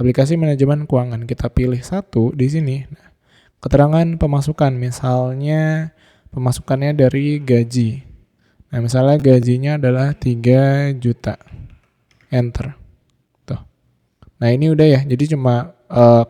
aplikasi manajemen keuangan. Kita pilih satu di sini. Nah, keterangan pemasukan, misalnya pemasukannya dari gaji. Nah, misalnya gajinya adalah 3 juta. Enter. Tuh. Nah, ini udah ya. Jadi cuma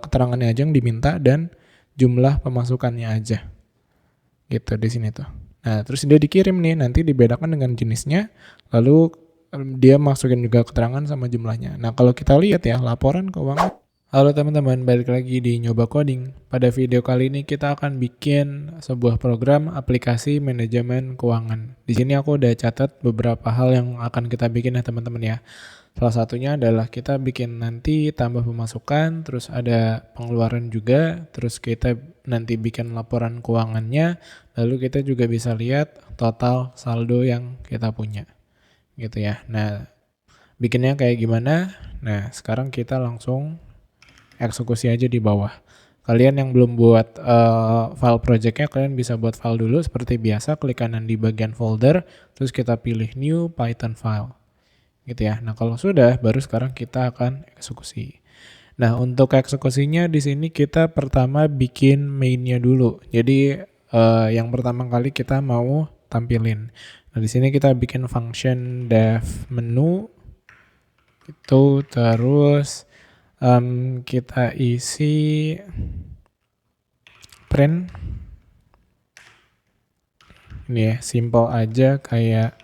keterangannya aja yang diminta dan jumlah pemasukannya aja. Gitu di sini tuh. Nah, terus dia dikirim nih, nanti dibedakan dengan jenisnya, lalu dia masukin juga keterangan sama jumlahnya. Nah, kalau kita lihat ya, laporan keuangan. Halo teman-teman, balik lagi di Nyoba Coding. Pada video kali ini kita akan bikin sebuah program aplikasi manajemen keuangan. Di sini aku udah catat beberapa hal yang akan kita bikin ya teman-teman ya. Salah satunya adalah kita bikin nanti tambah pemasukan, terus ada pengeluaran juga, terus kita nanti bikin laporan keuangannya, lalu kita juga bisa lihat total saldo yang kita punya. Gitu ya. Nah, bikinnya kayak gimana? Nah, sekarang kita langsung eksekusi aja di bawah. Kalian yang belum buat file projectnya, kalian bisa buat file dulu seperti biasa, klik kanan di bagian folder, terus kita pilih new Python file. Gitu ya. Nah, kalau sudah, baru sekarang kita akan eksekusi. Nah, untuk eksekusinya di sini kita pertama bikin main-nya dulu. Jadi yang pertama kali kita mau tampilin. Nah, di sini kita bikin function def menu itu, terus kita isi print. Ini ya, simple aja kayak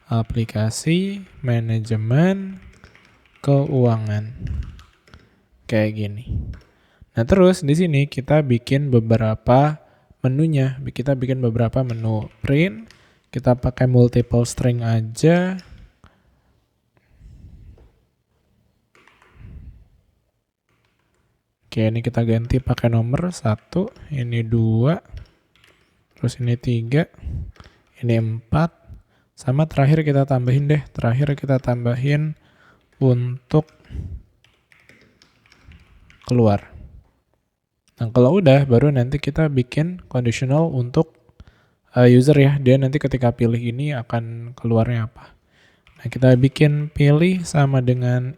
aplikasi manajemen keuangan. Kayak gini. Nah, terus di sini kita bikin beberapa menunya. Kita bikin beberapa menu. Print, kita pakai multiple string aja. Oke, ini kita ganti pakai nomor 1, ini 2, terus ini 3, ini 4, sama terakhir kita tambahin deh. Terakhir kita tambahin untuk keluar. Nah, kalau udah, baru nanti kita bikin conditional untuk user ya. Dia nanti ketika pilih ini akan keluarnya apa. Nah, kita bikin pilih sama dengan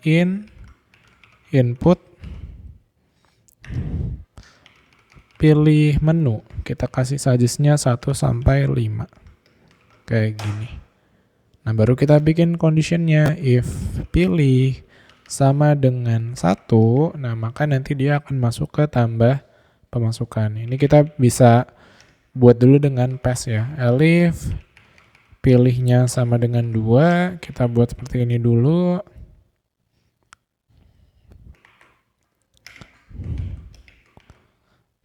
input, pilih menu. Kita kasih suggest-nya 1 sampai 5. Kayak gini. Nah, baru kita bikin condition-nya. If pilih sama dengan 1, nah maka nanti dia akan masuk ke tambah pemasukan. Ini kita bisa buat dulu dengan pass ya. Elif pilihnya sama dengan 2, kita buat seperti ini dulu.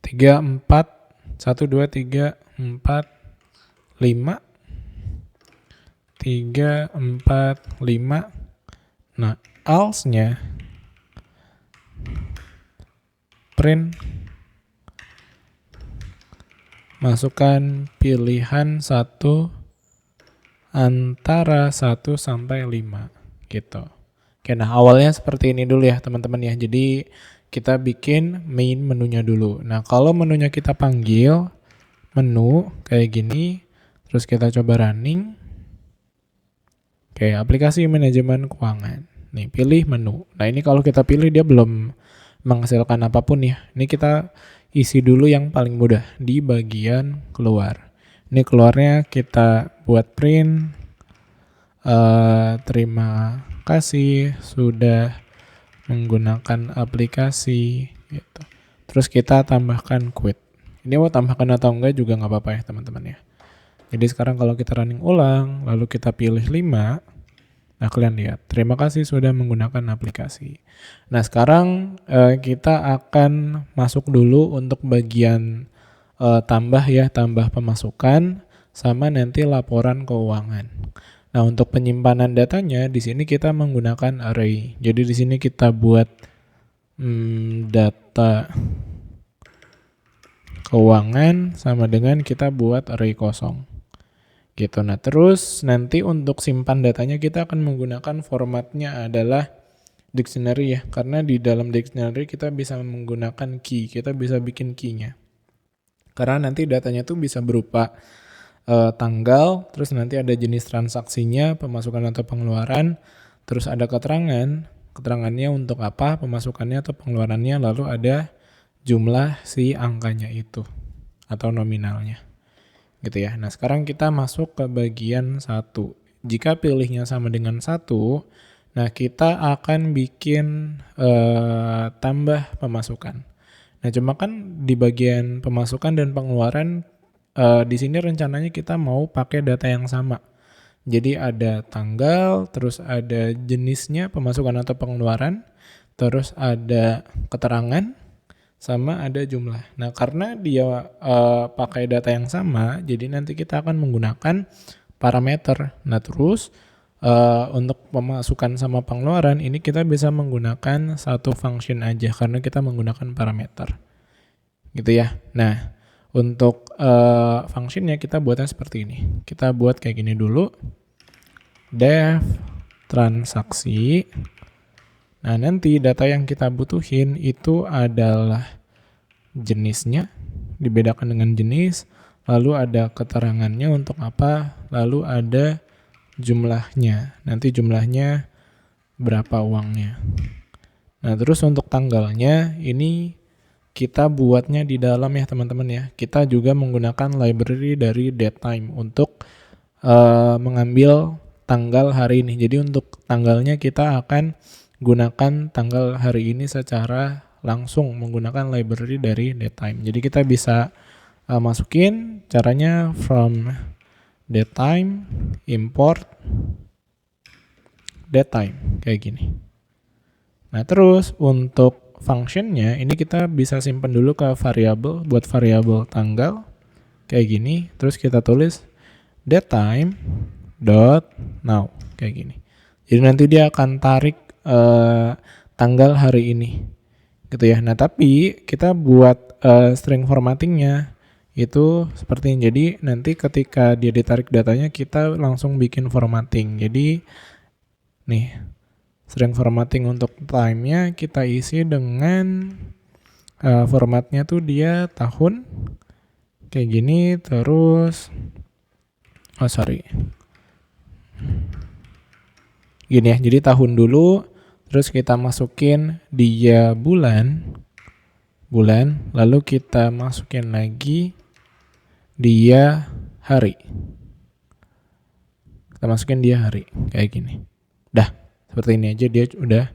Tiga, 4, 1, 2, 3, 4, 5, 3, 4, 5. Nah, else-nya print masukkan pilihan 1 antara 1 sampai 5 gitu. Oke, nah awalnya seperti ini dulu ya teman-teman ya. Jadi kita bikin main menunya dulu. Nah, kalau menunya kita panggil menu kayak gini, terus kita coba running. Oke, aplikasi manajemen keuangan. Nih, pilih menu. Nah, ini kalau kita pilih dia belum menghasilkan apapun ya. Ini kita isi dulu yang paling mudah di bagian keluar. Ini keluarnya kita buat print. Terima kasih sudah menggunakan aplikasi gitu. Terus kita tambahkan quit. Ini mau tambahkan atau enggak juga nggak apa-apa ya teman-teman ya. Jadi sekarang kalau kita running ulang, lalu kita pilih 5, nah kalian lihat, terima kasih sudah menggunakan aplikasi. Nah sekarang kita akan masuk dulu untuk bagian tambah ya, tambah pemasukan sama nanti laporan keuangan. Nah, untuk penyimpanan datanya di sini kita menggunakan array. Jadi di sini kita buat data keuangan sama dengan kita buat array kosong. Gitu. Nah, terus nanti untuk simpan datanya kita akan menggunakan formatnya adalah dictionary ya. Karena di dalam dictionary kita bisa menggunakan key. Kita bisa bikin key-nya. Karena nanti datanya tuh bisa berupa tanggal, terus nanti ada jenis transaksinya, pemasukan atau pengeluaran, terus ada keterangan, keterangannya untuk apa, pemasukannya atau pengeluarannya, lalu ada jumlah si angkanya itu atau nominalnya. Gitu ya. Nah, sekarang kita masuk ke bagian 1. Jika pilihnya sama dengan 1, nah kita akan bikin tambah pemasukan. Nah, cuma kan di bagian pemasukan dan pengeluaran di sini rencananya kita mau pakai data yang sama. Jadi ada tanggal, terus ada jenisnya pemasukan atau pengeluaran, terus ada keterangan, sama ada jumlah. Nah, karena dia pakai data yang sama, jadi nanti kita akan menggunakan parameter. Nah, terus untuk pemasukan sama pengeluaran ini kita bisa menggunakan satu function aja karena kita menggunakan parameter. Gitu ya. Nah, untuk functionnya kita buatnya seperti ini. Kita buat kayak gini dulu. Def transaksi. Nah, nanti data yang kita butuhin itu adalah jenisnya, dibedakan dengan jenis, lalu ada keterangannya untuk apa, lalu ada jumlahnya. Nanti jumlahnya berapa uangnya. Nah, terus untuk tanggalnya ini kita buatnya di dalam ya teman-teman ya. Kita juga menggunakan library dari datetime untuk mengambil tanggal hari ini. Jadi untuk tanggalnya kita akan gunakan tanggal hari ini secara langsung menggunakan library dari datetime. Jadi kita bisa masukin caranya from datetime import datetime kayak gini. Nah, terus untuk functionnya ini kita bisa simpan dulu ke variabel, buat variabel tanggal kayak gini. Terus kita tulis datetime dot now kayak gini. Jadi nanti dia akan tarik tanggal hari ini gitu ya. Nah, tapi kita buat string formattingnya itu seperti ini. Jadi nanti ketika dia ditarik datanya kita langsung bikin formatting. Jadi nih string formatting untuk time-nya kita isi dengan formatnya tuh dia tahun kayak gini. Terus gini ya, jadi tahun dulu, terus kita masukin dia bulan, lalu kita masukin lagi dia hari. Kita masukin dia hari, kayak gini. Dah, seperti ini aja dia udah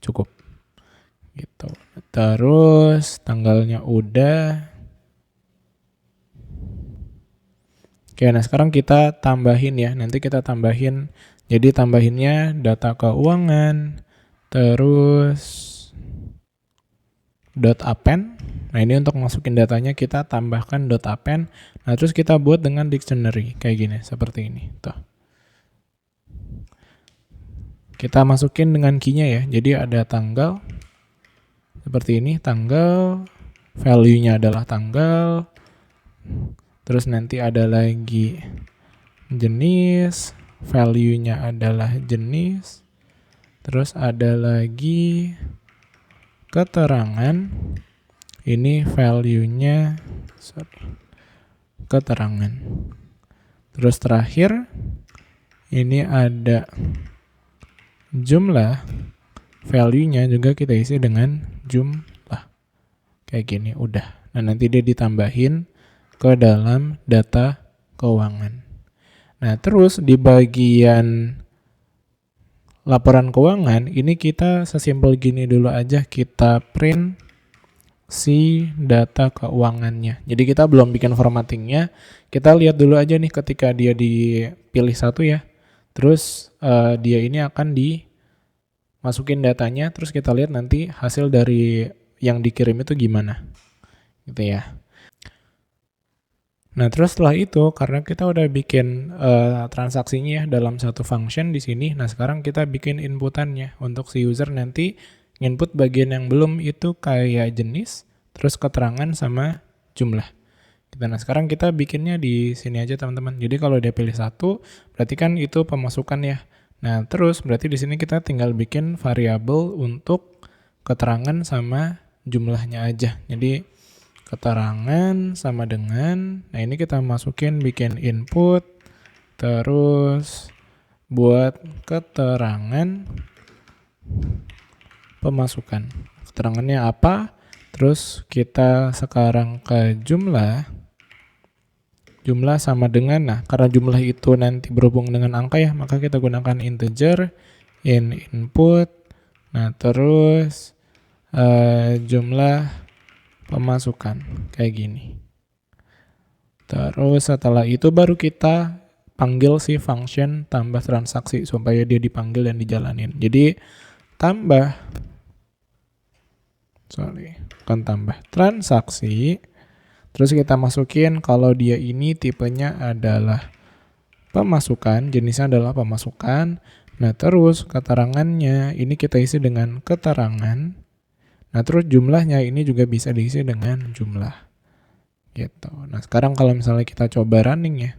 cukup. Gitu. Terus tanggalnya udah. Oke, nah sekarang kita tambahin ya. Nanti kita tambahin. Jadi tambahinnya data keuangan, terus .append. Nah, ini untuk masukin datanya kita tambahkan .append. Nah, terus kita buat dengan dictionary kayak gini, seperti ini. Tuh. Kita masukin dengan key-nya ya. Jadi ada tanggal seperti ini, tanggal, value-nya adalah tanggal. Terus nanti ada lagi jenis, value-nya adalah jenis. Terus ada lagi keterangan. Ini value-nya keterangan. Terus terakhir ini ada jumlah, value-nya juga kita isi dengan jumlah. Kayak gini, udah. Nah, nanti dia ditambahin ke dalam data keuangan. Nah, terus di bagian laporan keuangan, ini kita sesimpel gini dulu aja, kita print si data keuangannya. Jadi kita belum bikin formattingnya, kita lihat dulu aja nih ketika dia dipilih satu ya. Terus dia ini akan dimasukin datanya, terus kita lihat nanti hasil dari yang dikirim itu gimana. Gitu ya. Nah, terus setelah itu karena kita udah bikin transaksinya dalam satu function di sini, nah sekarang kita bikin inputannya untuk si user nanti input bagian yang belum itu kayak jenis, terus keterangan sama jumlah. Nah, sekarang kita bikinnya di sini aja teman-teman. Jadi kalau dia pilih satu, berarti kan itu pemasukan ya. Nah, terus berarti di sini kita tinggal bikin variabel untuk keterangan sama jumlahnya aja. Jadi keterangan sama dengan, nah ini kita masukin bikin input, terus buat keterangan pemasukan. Keterangannya apa? Terus kita sekarang ke jumlah. Jumlah sama dengan, nah karena jumlah itu nanti berhubung dengan angka ya, maka kita gunakan integer, input, nah terus jumlah pemasukan, kayak gini. Terus setelah itu baru kita panggil si function tambah transaksi, supaya dia dipanggil dan dijalanin. Jadi bukan tambah, transaksi. Terus kita masukin kalau dia ini tipenya adalah pemasukan, jenisnya adalah pemasukan. Nah terus keterangannya ini kita isi dengan keterangan. Nah terus jumlahnya ini juga bisa diisi dengan jumlah. Gitu. Nah sekarang kalau misalnya kita coba running ya.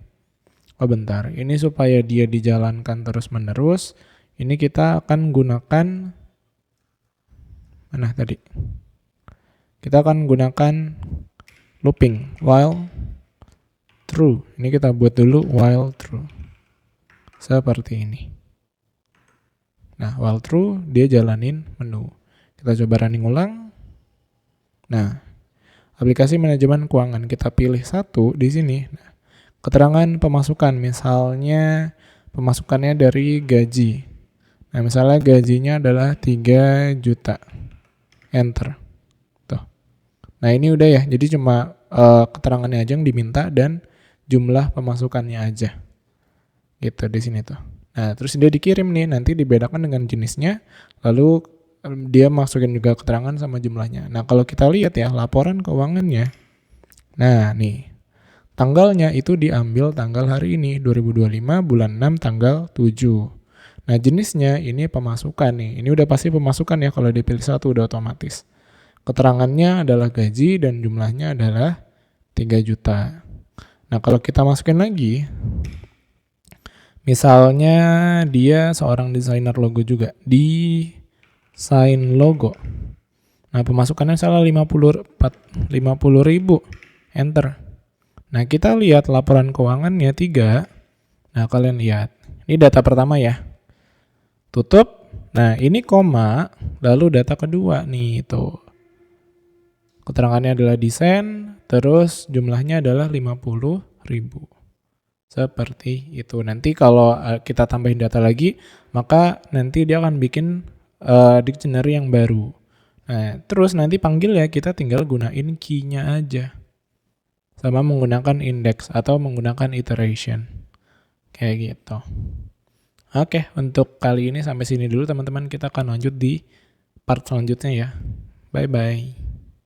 Oh bentar, ini supaya dia dijalankan terus menerus. Ini kita akan gunakan, mana tadi? Kita akan gunakan looping, while true. Ini kita buat dulu while true. Seperti ini. Nah, while true, dia jalanin menu. Kita coba running ulang. Nah, aplikasi manajemen keuangan. Kita pilih satu di sini. Nah, keterangan pemasukan. Misalnya, pemasukannya dari gaji. Nah, misalnya gajinya adalah 3 juta. Enter. Tuh. Nah, ini udah ya. Jadi cuma keterangannya aja yang diminta dan jumlah pemasukannya aja. Gitu di sini tuh. Nah, terus dia dikirim nih, nanti dibedakan dengan jenisnya, lalu dia masukin juga keterangan sama jumlahnya. Nah, kalau kita lihat ya laporan keuangannya. Nah, nih. Tanggalnya itu diambil tanggal hari ini, 2025 bulan 6 tanggal 7. Nah, jenisnya ini pemasukan nih. Ini udah pasti pemasukan ya, kalau dipilih satu udah otomatis. Keterangannya adalah gaji dan jumlahnya adalah 3 juta. Nah, kalau kita masukin lagi, misalnya dia seorang desainer logo juga, desain logo. Nah, pemasukannya salah 50.000, enter. Nah, kita lihat laporan keuangannya 3. Nah, kalian lihat. Ini data pertama ya. Tutup. Nah, ini koma, lalu data kedua nih, tuh. Keterangannya adalah desain, terus jumlahnya adalah 50.000. Seperti itu. Nanti kalau kita tambahin data lagi, maka nanti dia akan bikin dictionary yang baru. Nah, terus nanti panggil ya, kita tinggal gunain key-nya aja. Sama menggunakan index atau menggunakan iteration. Kayak gitu. Oke, untuk kali ini sampai sini dulu teman-teman. Kita akan lanjut di part selanjutnya ya. Bye-bye.